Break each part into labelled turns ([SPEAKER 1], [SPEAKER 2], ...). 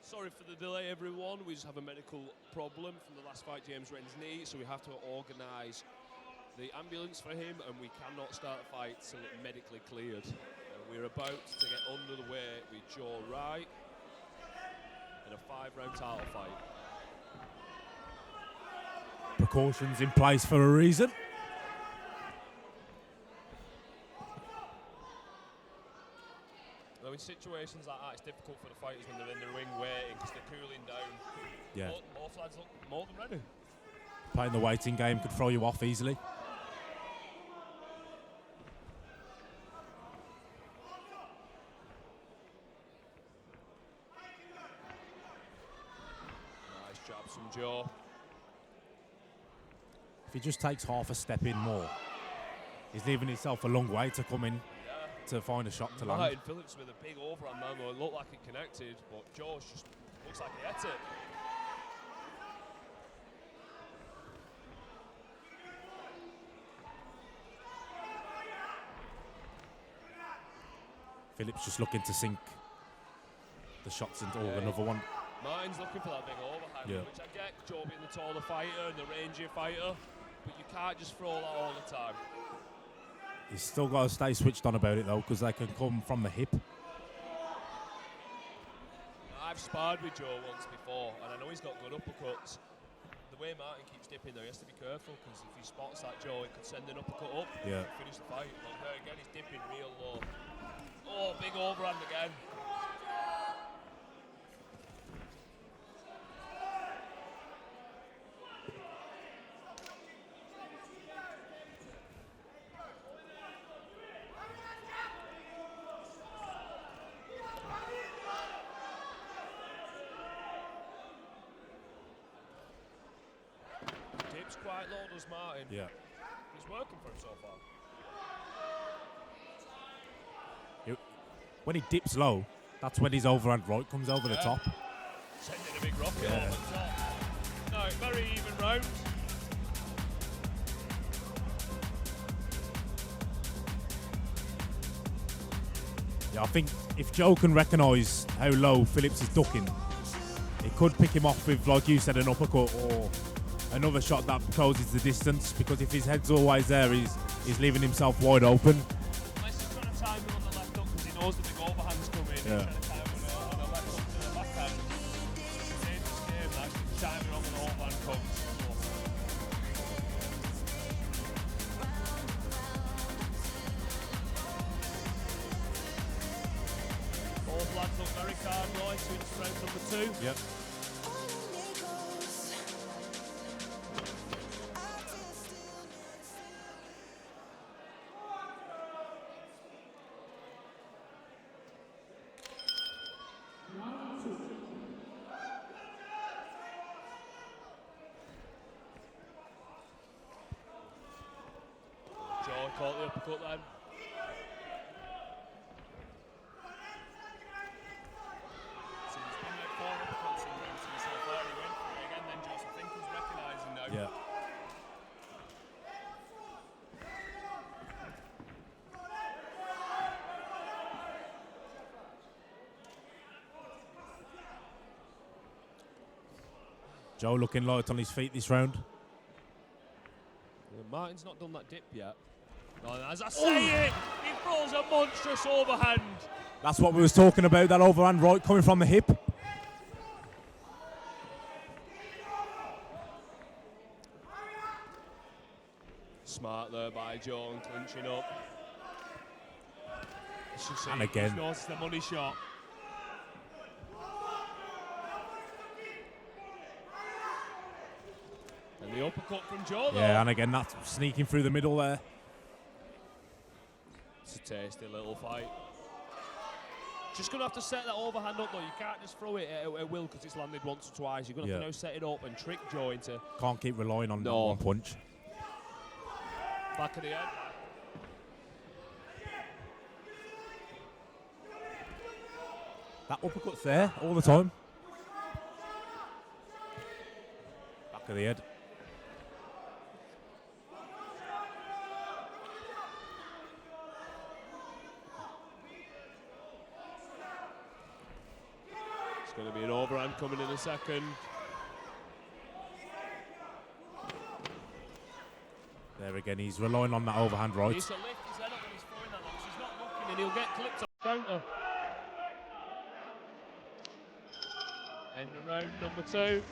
[SPEAKER 1] Sorry for the delay, everyone. We just have a medical problem from the last fight, James Wren's knee, so we have to organise the ambulance for him, and we cannot start the fight till medically cleared. We're about to get under the way with Joe Wright in a 5-round title fight.
[SPEAKER 2] Precautions in place for a reason.
[SPEAKER 1] Though in situations like that, it's difficult for the fighters when they're in the ring waiting because they're cooling down.
[SPEAKER 2] Yeah.
[SPEAKER 1] Both lads look more than ready.
[SPEAKER 2] Playing the waiting game could throw you off easily.
[SPEAKER 1] Nice jabs from Joe.
[SPEAKER 2] If he just takes half a step in more, he's leaving himself a long way to come in to find a shot to land.
[SPEAKER 1] Right, Phillips with a big overhand man, though it looked like it connected, but Joe just looks like he hit it.
[SPEAKER 2] Phillips just looking to sink the shots into another one.
[SPEAKER 1] Martin's looking for that big overhand, which I get, Joe being the taller fighter and the rangier fighter, but you can't just throw that all the time.
[SPEAKER 2] He's still got to stay switched on about it though, because they can come from the hip.
[SPEAKER 1] I've sparred with Joe once before, and I know he's got good uppercuts. The way Martin keeps dipping there, he has to be careful, because if he spots that Joe, it could send an uppercut up and finish the fight. But there again, he's dipping real low. Oh, big overhand again. Dips quite low, does Martin.
[SPEAKER 2] Yeah.
[SPEAKER 1] He's working for him so far.
[SPEAKER 2] When he dips low, that's when his overhand right comes over the top.
[SPEAKER 1] Sending a big rocket over the top. No, very even round.
[SPEAKER 2] Yeah, I think if Joe can recognise how low Phillips is ducking, it could pick him off with, like you said, an uppercut or another shot that closes the distance, because if his head's always there, he's leaving himself wide open.
[SPEAKER 1] Unless he's trying to time him on the left hook, because he knows the big overhand's coming. He's trying to time him on the left hook to the backhand. It's a dangerous game, that. Timing on the overhand comes. Both lads look very calm, Roy, to round number 2.
[SPEAKER 2] Yep.
[SPEAKER 1] Joe caught the uppercut then. So he's been like 4 uppercuts in round 2 so far. He went for it again then, Joe. So I think he's recognising now.
[SPEAKER 2] Yeah. Joe looking light on his feet this round.
[SPEAKER 1] Martin's not done that dip yet. No, as I say it, he throws a monstrous overhand.
[SPEAKER 2] That's what we was talking about, that overhand right coming from the hip.
[SPEAKER 1] Smart there by Joe and clinching up.
[SPEAKER 2] And again.
[SPEAKER 1] He's noticed the money shot. And the uppercut from Joe though.
[SPEAKER 2] Yeah, and again, that's sneaking through the middle there.
[SPEAKER 1] It's a tasty little fight. Just going to have to set that overhand up though. You can't just throw it at will because it's landed once or twice. You're going to have to now set it up and trick Joe into...
[SPEAKER 2] Can't keep relying on that one punch.
[SPEAKER 1] Back of the head.
[SPEAKER 2] That uppercut's there all the time. Back of the head.
[SPEAKER 1] going to be an overhand coming in a second.
[SPEAKER 2] There again, he's relying on that overhand right.
[SPEAKER 1] He needs to lift his head up when he's throwing that, because he's not looking and he'll get clipped on counter. End of round number 2.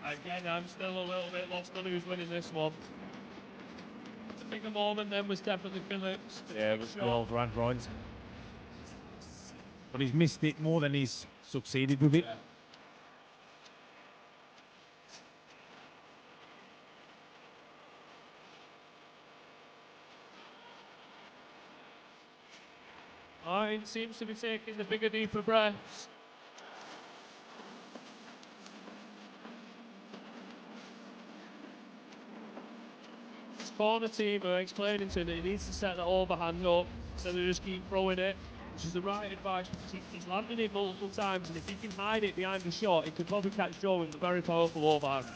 [SPEAKER 1] Again, I'm still a little bit lost on who's winning this one. The bigger moment then was definitely Phillips.
[SPEAKER 2] Yeah, it was the overhand right. But he's missed it more than he's succeeded with it.
[SPEAKER 1] Yeah. Wright seems to be taking the bigger, deeper breaths. His corner team are explaining to him that he needs to set the overhand up instead of just keep throwing it, which is the right advice. He's landed it multiple times, and if he can hide it behind the shot, he could probably catch Joe with a very powerful overhand.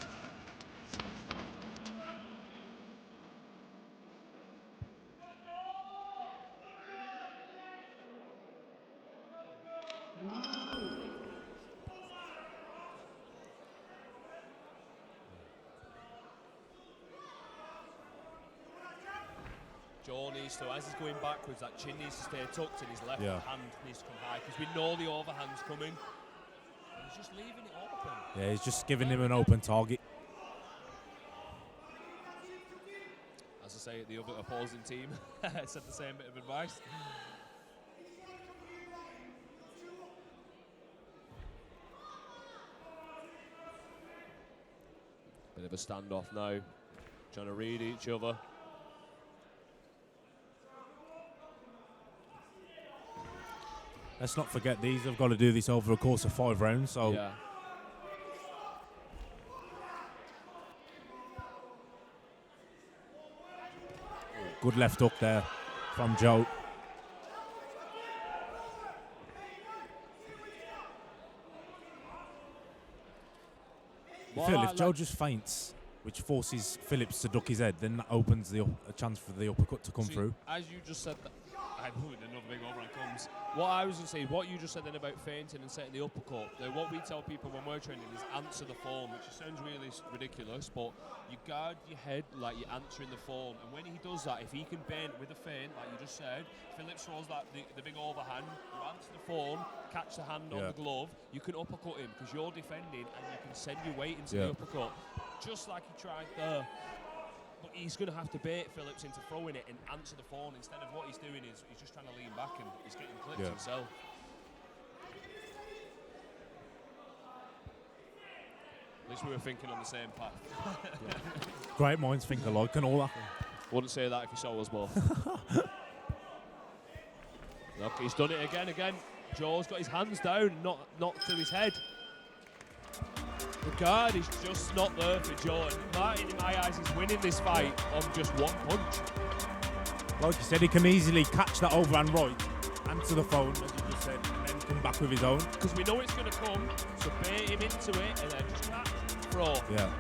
[SPEAKER 1] Joe needs to, as he's going backwards, that chin needs to stay tucked and his left hand needs to come high, because we know the overhand's coming. And he's just leaving it open.
[SPEAKER 2] Yeah, he's just giving him an open target.
[SPEAKER 1] As I say, the other opposing team said the same bit of advice. Bit of a standoff now, trying to read each other.
[SPEAKER 2] Let's not forget, these have got to do this over a course of 5 rounds, so...
[SPEAKER 1] Yeah.
[SPEAKER 2] Good left hook there from Joe. You feel if Joe just feints, which forces Phillips to duck his head, then that opens a chance for the uppercut to come through.
[SPEAKER 1] As you just said that, another big overhand comes. What I was going to say, what you just said then about feinting and setting the uppercut, what we tell people when we're training is answer the form, which sounds really ridiculous, but you guard your head like you're answering the form. And when he does that, if he can bend with a feint, like you just said, Phillips throws that the big overhand, you answer the form, catch the hand on the glove, you can uppercut him because you're defending and you can send your weight into the uppercut, just like he tried there. But he's going to have to bait Phillips into throwing it and answer the phone. Instead of what he's doing is he's just trying to lean back and he's getting clipped himself. At least we were thinking on the same path.
[SPEAKER 2] Great minds think alike and all that.
[SPEAKER 1] Wouldn't say that if you saw us both. Look, he's done it again. Joe's got his hands down, not to his head. The guard is just not there for Joe. Martin, in my eyes, is winning this fight on just one punch.
[SPEAKER 2] Like you said, he can easily catch that overhand right, answer the phone, as you just said, and then come back with his own.
[SPEAKER 1] Because we know it's going to come, so bait him into it and then just catch, throw.
[SPEAKER 2] Yeah.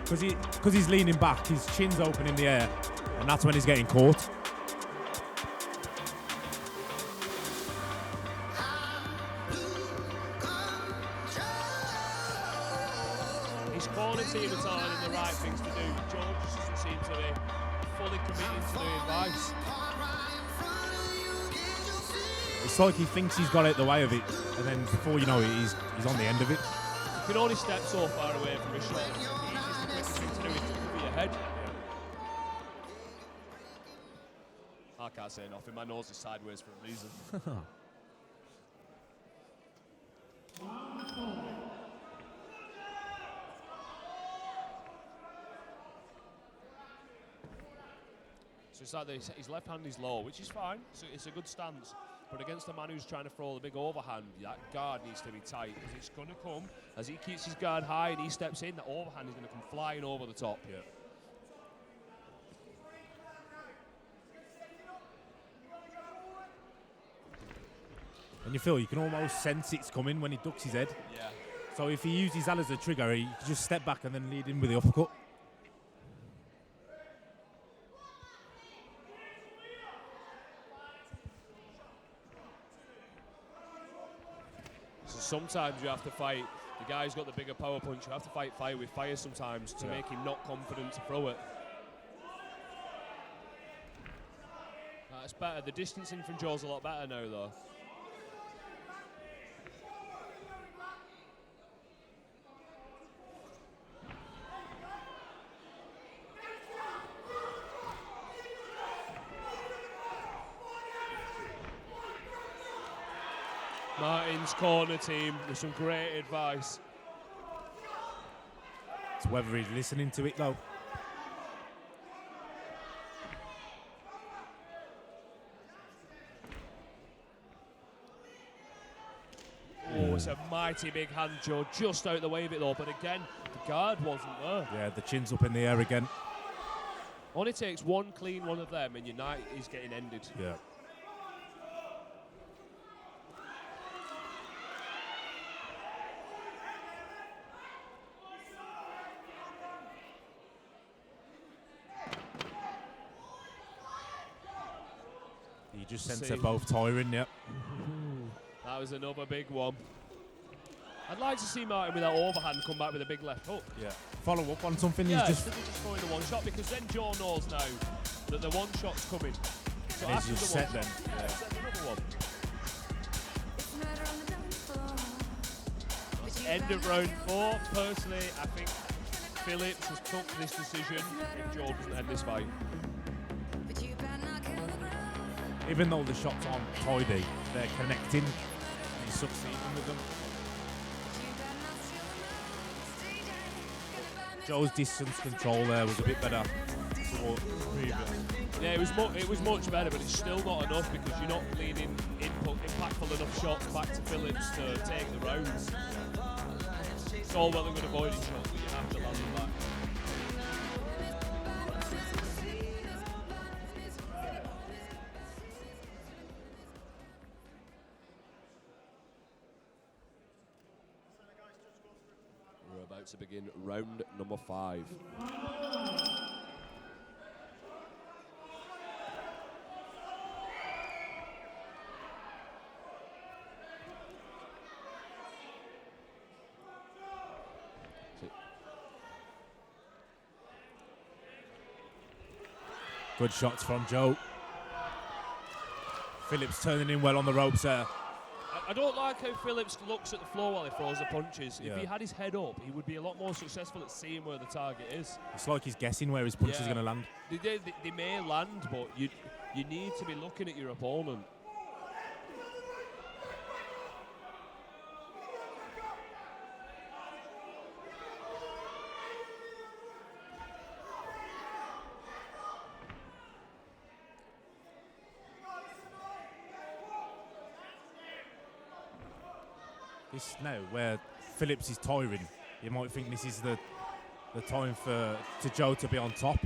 [SPEAKER 2] Because he's leaning back, his chin's open in the air, and that's when he's getting caught.
[SPEAKER 1] Team are telling him the right things to do. Joe just doesn't seem to be fully committed to the advice.
[SPEAKER 2] It's like he thinks he's got it the way of it, and then before you know it, he's on the end of it.
[SPEAKER 1] You can only step so far away from a shot. The easiest and quickest thing to do is to cover your head. I can't say nothing. My nose is sideways for a reason. So it's like his left hand is low, which is fine. So it's a good stance. But against a man who's trying to throw the big overhand, that guard needs to be tight because it's going to come. As he keeps his guard high and he steps in, that overhand is going to come flying over the top.
[SPEAKER 2] Yeah. And you feel you can almost sense it's coming when he ducks his head.
[SPEAKER 1] Yeah.
[SPEAKER 2] So if he uses that as a trigger, he can just step back and then lead in with the uppercut.
[SPEAKER 1] sometimes you have to fight. The guy's got the bigger power punch. You have to fight fire with fire sometimes to make him not confident to throw it. That's better. The distancing from Joe's a lot better now, though. Martin's corner team with some great advice.
[SPEAKER 2] It's whether he's listening to it, though.
[SPEAKER 1] Oh, it's a mighty big hand, Joe. Just out the way of it, though. But again, the guard wasn't there.
[SPEAKER 2] Yeah, the chin's up in the air again.
[SPEAKER 1] Only takes one clean one of them, and your night is getting ended.
[SPEAKER 2] Yeah. He just sent it both tiring, yep.
[SPEAKER 1] That was another big one. I'd like to see Martin with that overhand come back with a big left hook.
[SPEAKER 2] Yeah. Follow up on something.
[SPEAKER 1] Yeah,
[SPEAKER 2] he's just
[SPEAKER 1] throwing the one shot, because then Joe knows now that the one shot's coming. So
[SPEAKER 2] and he's just set then.
[SPEAKER 1] Yeah. Set another one. That's the end of round 4. Personally, I think Phillips has took this decision if Joe doesn't end this fight.
[SPEAKER 2] Even though the shots aren't tidy, they're connecting. He's succeeding with them. Joe's distance control there was a bit better.
[SPEAKER 1] Yeah, it was much better, but it's still not enough because you're not leading impactful enough shots back to Phillips to take the rounds. It's all well and good avoiding shots, but you have to land them back. We're about to begin round number 5.
[SPEAKER 2] Good shots from Joe. Phillips turning in well on the ropes there.
[SPEAKER 1] I don't like how Phillips looks at the floor while he throws the punches. Yeah. If he had his head up, he would be a lot more successful at seeing where the target is.
[SPEAKER 2] It's like he's guessing where his punch is going to land.
[SPEAKER 1] They may land, but you need to be looking at your opponent.
[SPEAKER 2] This now where Phillips is tiring, you might think this is the time to Joe to be on top,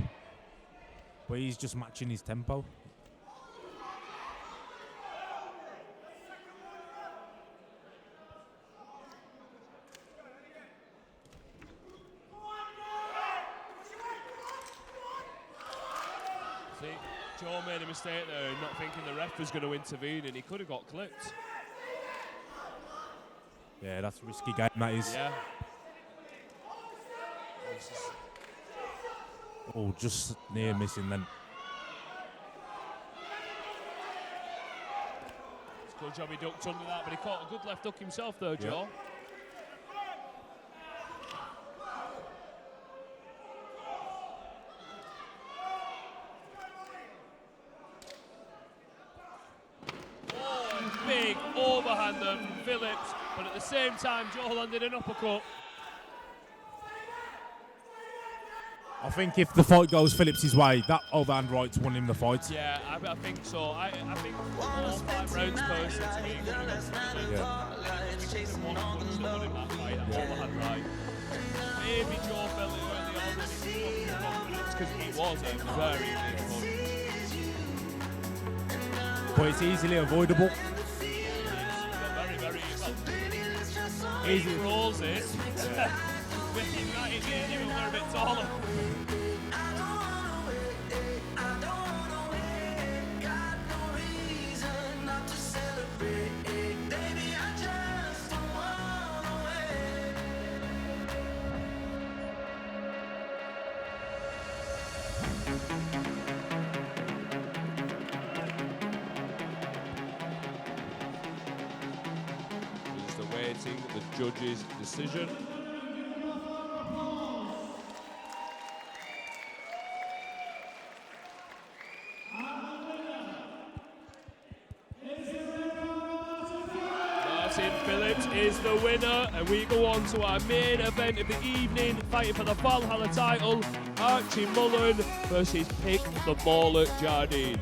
[SPEAKER 2] but he's just matching his tempo.
[SPEAKER 1] See, Joe made a mistake there, not thinking the ref was going to intervene, and he could have got clipped.
[SPEAKER 2] Yeah, that's a risky game, that is.
[SPEAKER 1] Yeah.
[SPEAKER 2] Oh, just near missing then.
[SPEAKER 1] It's a good job he ducked under that, but he caught a good left hook himself though, Joe. Oh, big overhander from Phillips. But at the same time, Joe landed an uppercut.
[SPEAKER 2] I think if the fight goes Phillips' way, that overhand right's won him the fight.
[SPEAKER 1] Yeah, I think so. I think all 5 rounds person to me. One punch that won him that fight, overhand right. Maybe Joe felt it early on when he was confidence because he was a very big punch.
[SPEAKER 2] But it's easily avoidable.
[SPEAKER 1] He rolls it, making that even a bit taller. awaiting the judge's decision. Phillips is the winner, and we go on to our main event of the evening, fighting for the Valhalla title, Archie Mullen versus Pick the Mauler Jardine.